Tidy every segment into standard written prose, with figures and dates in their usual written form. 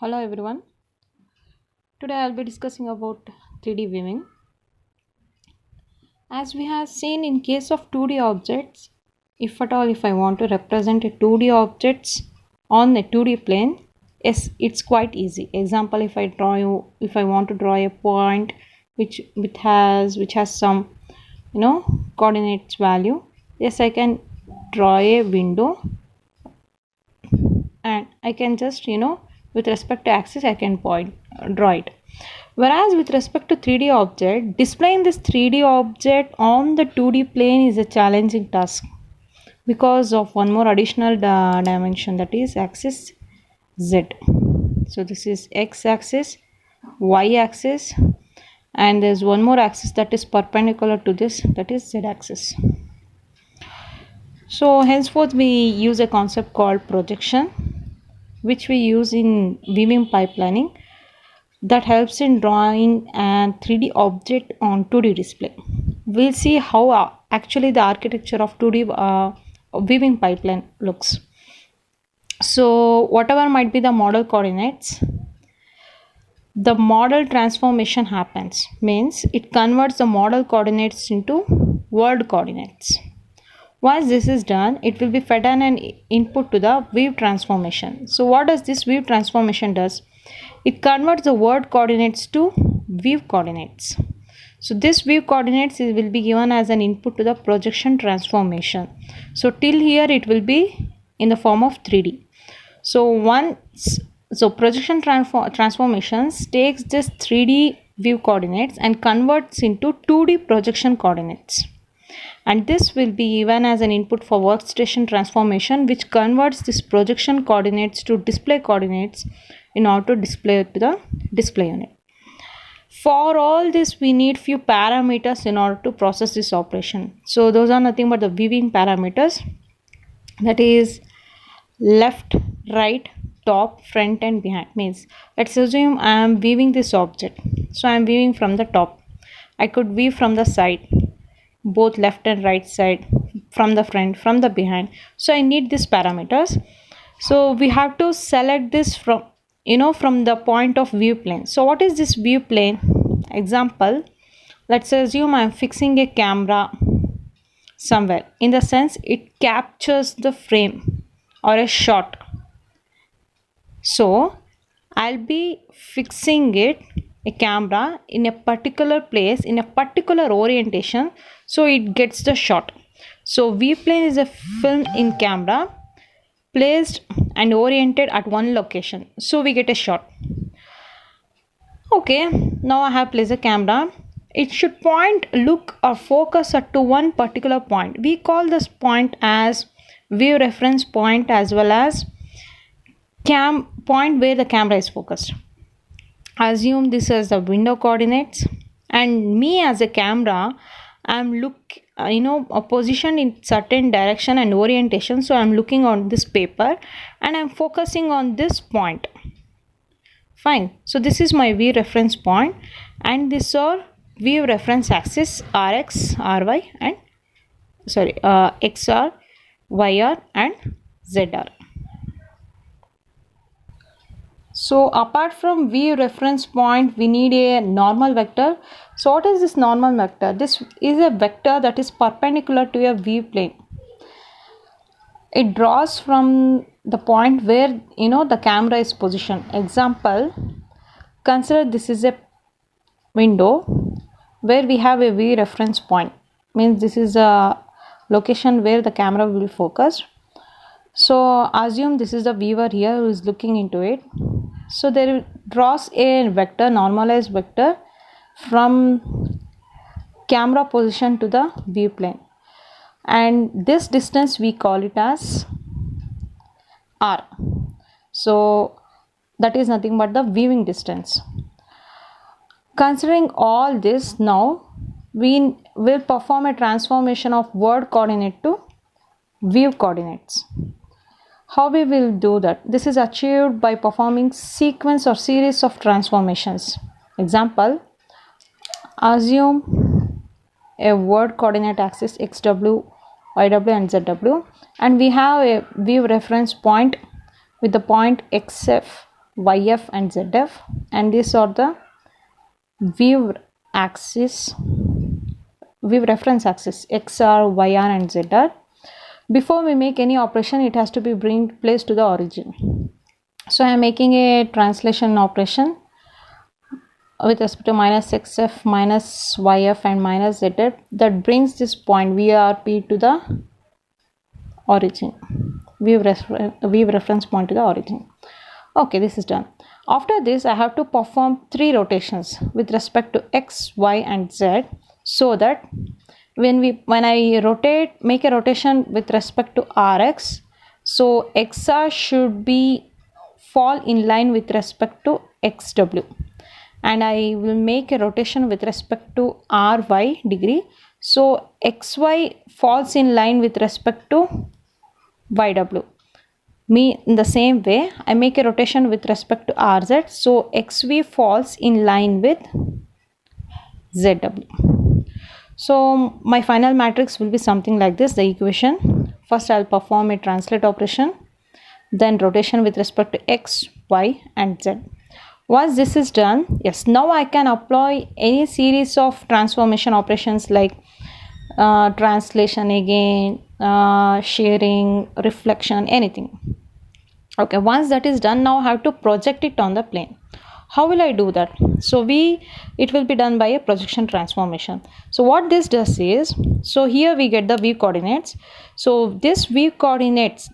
Hello everyone. Today I'll be discussing about 3D viewing. As we have seen in case of 2D objects, if I want to represent a 2D objects on a 2D plane, yes, it's quite easy. Example, if I want to draw a point which has some coordinates value, yes, I can draw a window and I can just with respect to axis I can draw it. Whereas with respect to 3D object, displaying this 3D object on the 2D plane is a challenging task because of one more additional dimension, that is axis Z. So this is x axis, y axis, and there's one more axis that is perpendicular to this, that is Z axis. So henceforth we use a concept called projection, which we use in viewing pipelining, that helps in drawing a 3D object on 2D display. We'll see how actually the architecture of 2D viewing pipeline looks. So whatever might be the model coordinates, the model transformation happens, means it converts the model coordinates into world coordinates. Once this is done, it will be fed on an input to the view transformation. So what does this view transformation does? It converts the world coordinates to view coordinates. So this view coordinates will be given as an input to the projection transformation. So till here it will be in the form of 3D. So projection transformations takes this 3D view coordinates and converts into 2D projection coordinates. And this will be given as an input for workstation transformation, which converts this projection coordinates to display coordinates in order to display it to the display unit. For all this we need few parameters in order to process this operation. So those are nothing but the viewing parameters, that is left, right, top, front and behind. Means let's assume I am viewing this object. So I am viewing from the top. I could view from the side, both left and right side, from the front, from the behind. So I need these parameters. So we have to select this from the point of view plane. So what is this view plane? Example, let's assume I am fixing a camera somewhere, in the sense it captures the frame or a shot. So I'll be fixing a camera in a particular place, in a particular orientation, so it gets the shot. So view plane is a film in camera placed and oriented at one location, so we get a shot. Okay, now I have placed a camera. It should point, look or focus to one particular point. We call this point as view reference point, as well as point where the camera is focused. Assume this as the window coordinates, and me as a camera, I'm positioned in certain direction and orientation. So I'm looking on this paper and I'm focusing on this point. Fine. So this is my view reference point, and this are view reference axis rx, ry and xr, yr and zr. So apart from view reference point, we need a normal vector. So what is this normal vector? This is a vector that is perpendicular to a view plane. It draws from the point where the camera is positioned. Example, consider this is a window where we have a view reference point. Means this is a location where the camera will focus. So assume this is the viewer here who is looking into it. So there draws a vector, normalized vector, from camera position to the view plane, and this distance we call it as r. So that is nothing but the viewing distance. Considering all this, now we will perform a transformation of world coordinate to view coordinates. How we will do that? This is achieved by performing sequence or series of transformations. Example, assume a world coordinate axis xw, yw and zw, and we have a view reference point with the point xf, YF and ZF, and these are the view axis, view reference axis XR, YR and ZR. Before we make any operation, it has to be placed to the origin. So I am making a translation operation with respect to minus XF, minus YF and minus ZF, that brings this point VRP to the origin, view reference point to the origin. Okay, this is done. After this, I have to perform 3 rotations with respect to X, Y and Z, so that when I make a rotation with respect to Rx, so XR should fall in line with respect to XW, and I will make a rotation with respect to RY degree, so XY falls in line with respect to YW. In the same way, I make a rotation with respect to RZ, so XV falls in line with ZW. So my final matrix will be something like this, the equation. First I'll perform a translate operation, then rotation with respect to X, Y and Z. Once this is done, yes, now I can apply any series of transformation operations like translation again, sharing, reflection, anything. Okay, once that is done, now I have to project it on the plane. How will I do that? So it will be done by a projection transformation. So what this does is, so here we get the view coordinates. So this view coordinates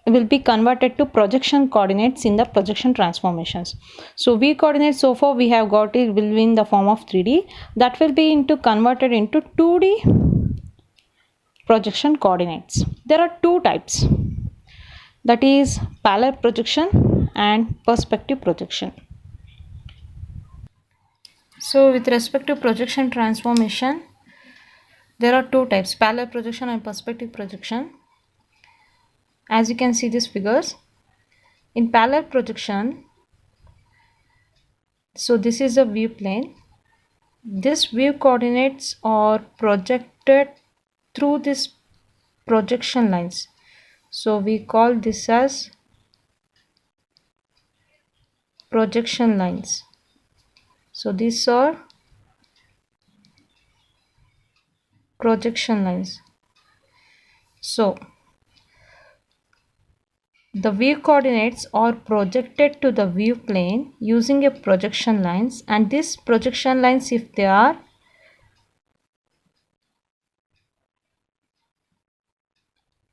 will be converted to projection coordinates in the projection transformations. So view coordinates, so far we have got it, will be in the form of 3D. That will be converted into 2D projection coordinates. There are 2 types. That is parallel projection and perspective projection. So with respect to projection transformation, there are 2 types, parallel projection and perspective projection. As you can see these figures, in parallel projection, so this is a view plane. This view coordinates are projected through this projection lines. So we call this as projection lines. So these are projection lines. So the view coordinates are projected to the view plane using a projection lines, and these projection lines, if they are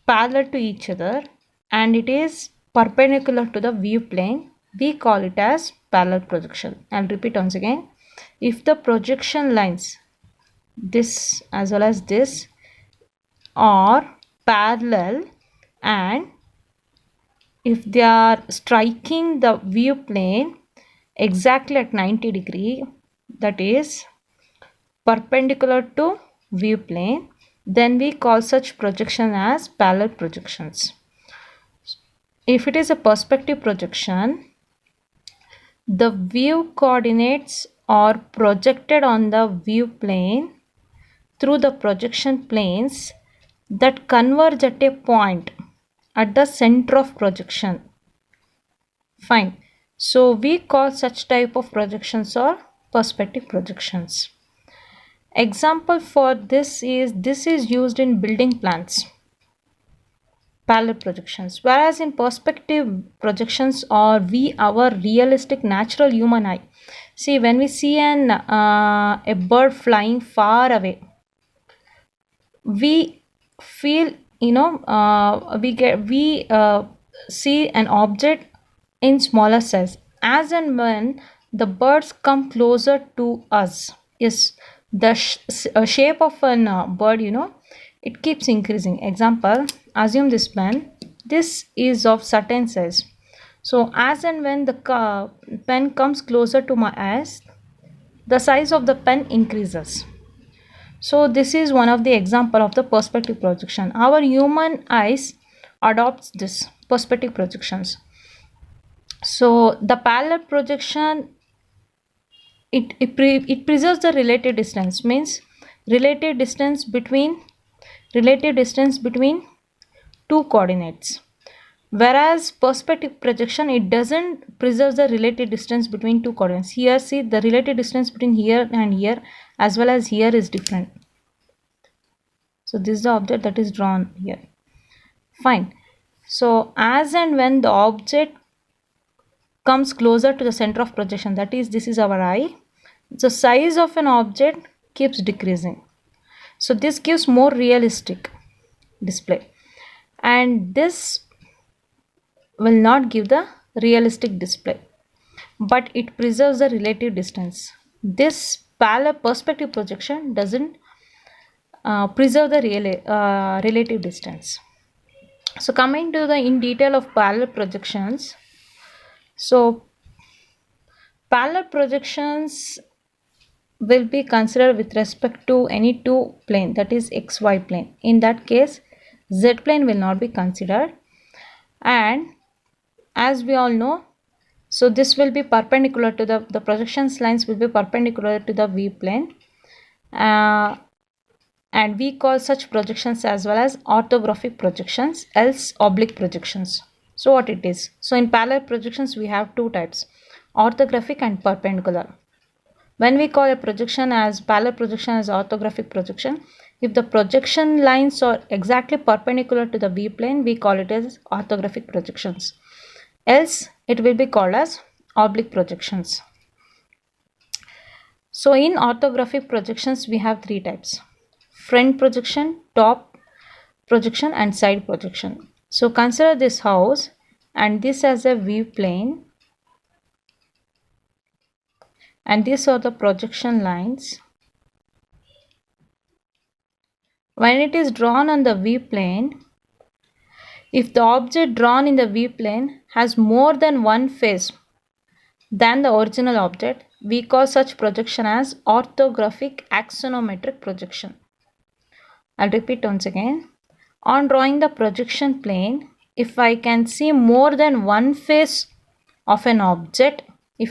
parallel to each other and it is perpendicular to the view plane, we call it as parallel projection. I'll repeat once again. If the projection lines, this as well as this, are parallel and if they are striking the view plane exactly at 90 degree, that is perpendicular to view plane, then we call such projection as parallel projections. If it is a perspective projection, the view coordinates are projected on the view plane through the projection planes that converge at a point at the center of projection. Fine. So we call such type of projections or perspective projections. Example for this is used in building plans, parallel projections, whereas in perspective projections are our realistic natural human eye. See, when we see a bird flying far away, we feel, we see an object in smaller size. As and when the birds come closer to us, yes, the shape of a bird, it keeps increasing. Example, assume this pen. This is of certain size. So as and when the pen comes closer to my eyes, the size of the pen increases. So this is one of the example of the perspective projection. Our human eyes adopts this perspective projections. So the parallel projection, it preserves the relative distance, means relative distance between two coordinates. Whereas perspective projection, it doesn't preserve the relative distance between two coordinates. Here see, the relative distance between here and here as well as here is different. So this is the object that is drawn here. Fine. So as and when the object comes closer to the center of projection, that is, this is our eye, the size of an object keeps decreasing. So this gives more realistic display, and this will not give the realistic display, but it preserves the relative distance. This parallel perspective projection doesn't preserve the relative distance. So coming to the in detail of parallel projections. So parallel projections will be considered with respect to any two plane, that is xy plane. In that case, z plane will not be considered, and as we all know, so this will be perpendicular to the projections lines will be perpendicular to the v plane, and we call such projections as well as orthographic projections, else oblique projections. So what it is? So in parallel projections we have two types, orthographic and perpendicular. When we call a projection as parallel projection as orthographic projection, if the projection lines are exactly perpendicular to the v plane, we call it as orthographic projections. Else it will be called as oblique projections. So in orthographic projections we have three types: front projection, top projection and side projection. So consider this house and this as a view plane, and these are the projection lines. When it is drawn on the v plane, if the object drawn in the v plane has more than one face than the original object, we call such projection as orthographic axonometric projection. I'll repeat once again. On drawing the projection plane, if I can see more than one face of an object, on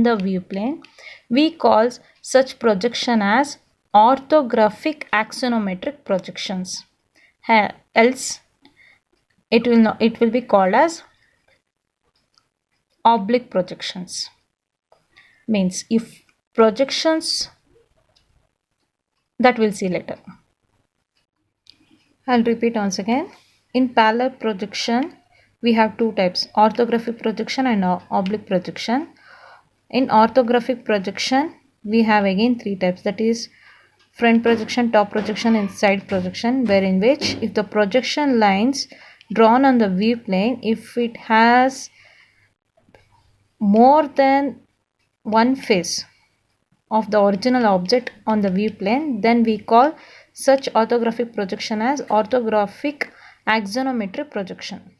the view plane, we call such projection as orthographic axonometric projections. Else it will be called as oblique projections. Means if projections, that we'll see later. I'll repeat once again. In parallel projection we have two types, orthographic projection and oblique projection. In orthographic projection we have again three types, that is front projection, top projection and side projection, wherein which if the projection lines drawn on the v plane, if it has more than one face of the original object on the v plane, then we call such orthographic projection as orthographic axonometric projection.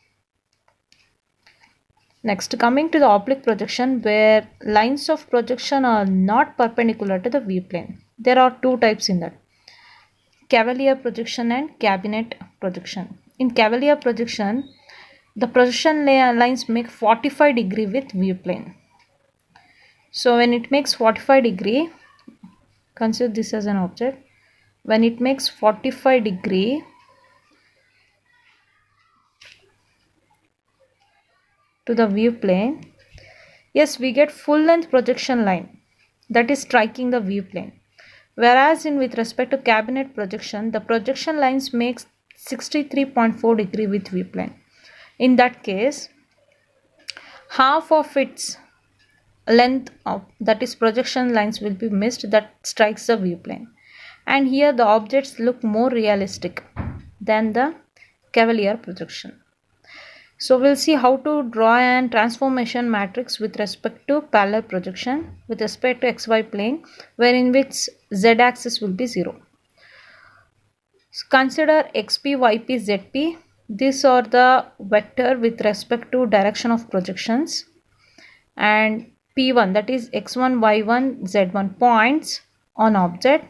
Next, coming to the oblique projection, where lines of projection are not perpendicular to the v plane. There are two types in that: cavalier projection and cabinet projection. In cavalier projection, the projection lines make 45 degree with v plane. So when it makes 45 degree, consider this as an object. When it makes 45 degree to the view plane, yes, we get full length projection line that is striking the view plane. Whereas in with respect to cabinet projection, the projection lines makes 63.4 degree with view plane. In that case, half of its length of, that is projection lines, will be missed, that strikes the view plane, and here the objects look more realistic than the cavalier projection. So we'll see how to draw an transformation matrix with respect to parallel projection with respect to xy plane, wherein which z axis will be 0. So consider xp, yp, zp. These are the vector with respect to direction of projections, and p1, that is x1, y1, z1 points on object,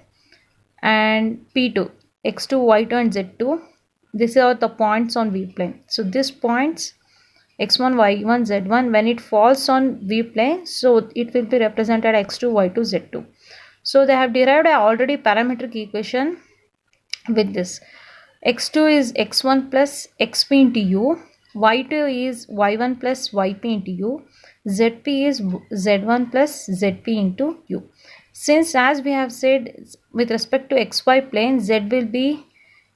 and p2, x2, y2 and z2. These are the points on v plane. So these points x1, y1, z1, when it falls on v plane, so it will be represented x2, y2, z2. So they have derived a already parametric equation with this. x2 is x1 plus xp into u, y2 is y1 plus yp into u, zp is z1 plus zp into u. Since, as we have said, with respect to xy plane, z will be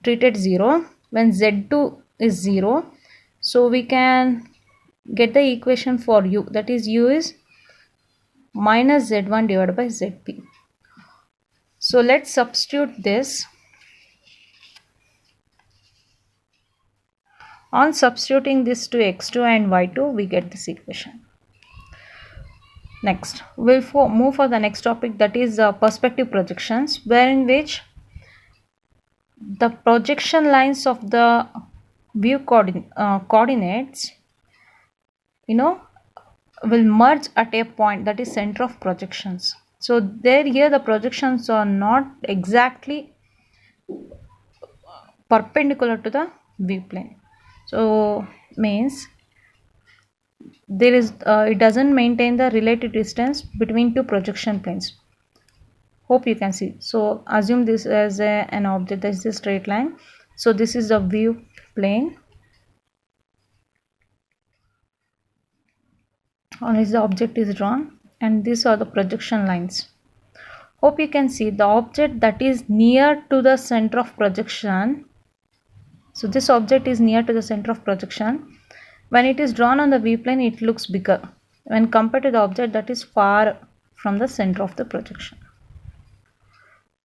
treated 0 when z2 is 0, so we can get the equation for u, that is u is minus z1 divided by zp. So let's substitute this. On substituting this to x2 and y2, we get this equation. Next, we'll move for the next topic, that is perspective projections, wherein which the projection lines of the view coordinates, will merge at a point, that is center of projections. So here the projections are not exactly perpendicular to the view plane. So means there is it doesn't maintain the relative distance between two projection planes. Hope you can see. So assume this as an object, that is a straight line. So this is the view plane on which the object is drawn, and these are the projection lines. Hope you can see the object that is near to the center of projection. So this object is near to the center of projection. When it is drawn on the view plane, it looks bigger when compared to the object that is far from the center of the projection.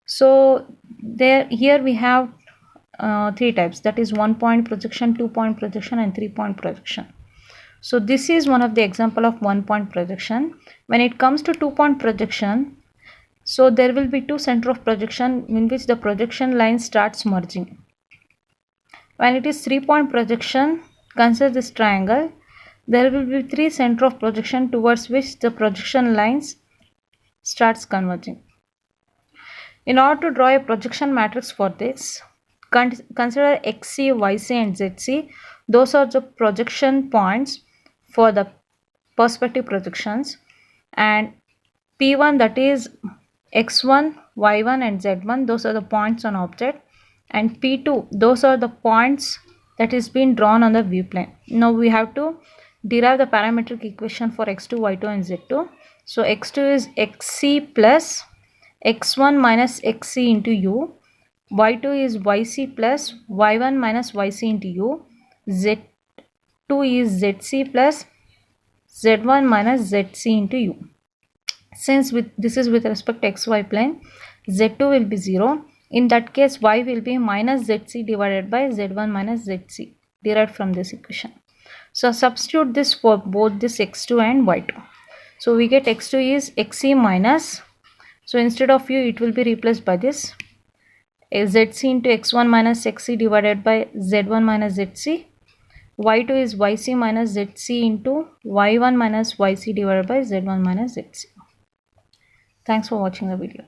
So here we have three types, that is 1 point projection, 2 point projection, and 3 point projection. So this is one of the example of 1 point projection. When it comes to 2 point projection, so there will be two center of projection in which the projection line starts merging. When it is 3 point projection, consider this triangle. There will be three center of projection towards which the projection lines starts converging. In order to draw a projection matrix for this, consider xc, yc, and zc. Those are the projection points for the perspective projections, and p1, that is x1, y1, and z1. Those are the points on object, and p2, those are the points that is being drawn on the view plane. Now we have to derive the parametric equation for x2, y2, and z2. So x2 is xc plus x1 minus xc into u, y2 is yc plus y1 minus yc into u, z2 is zc plus z1 minus zc into u. Since this is with respect to xy plane, z2 will be 0. In that case, y will be minus zc divided by z1 minus zc, derived from this equation. So substitute this for both this x2 and y2. So we get x2 is xc minus, so instead of u, it will be replaced by this zc into x1 minus xc divided by z1 minus zc. Y2 is yc minus zc into y1 minus yc divided by z1 minus zc. Thanks for watching the video.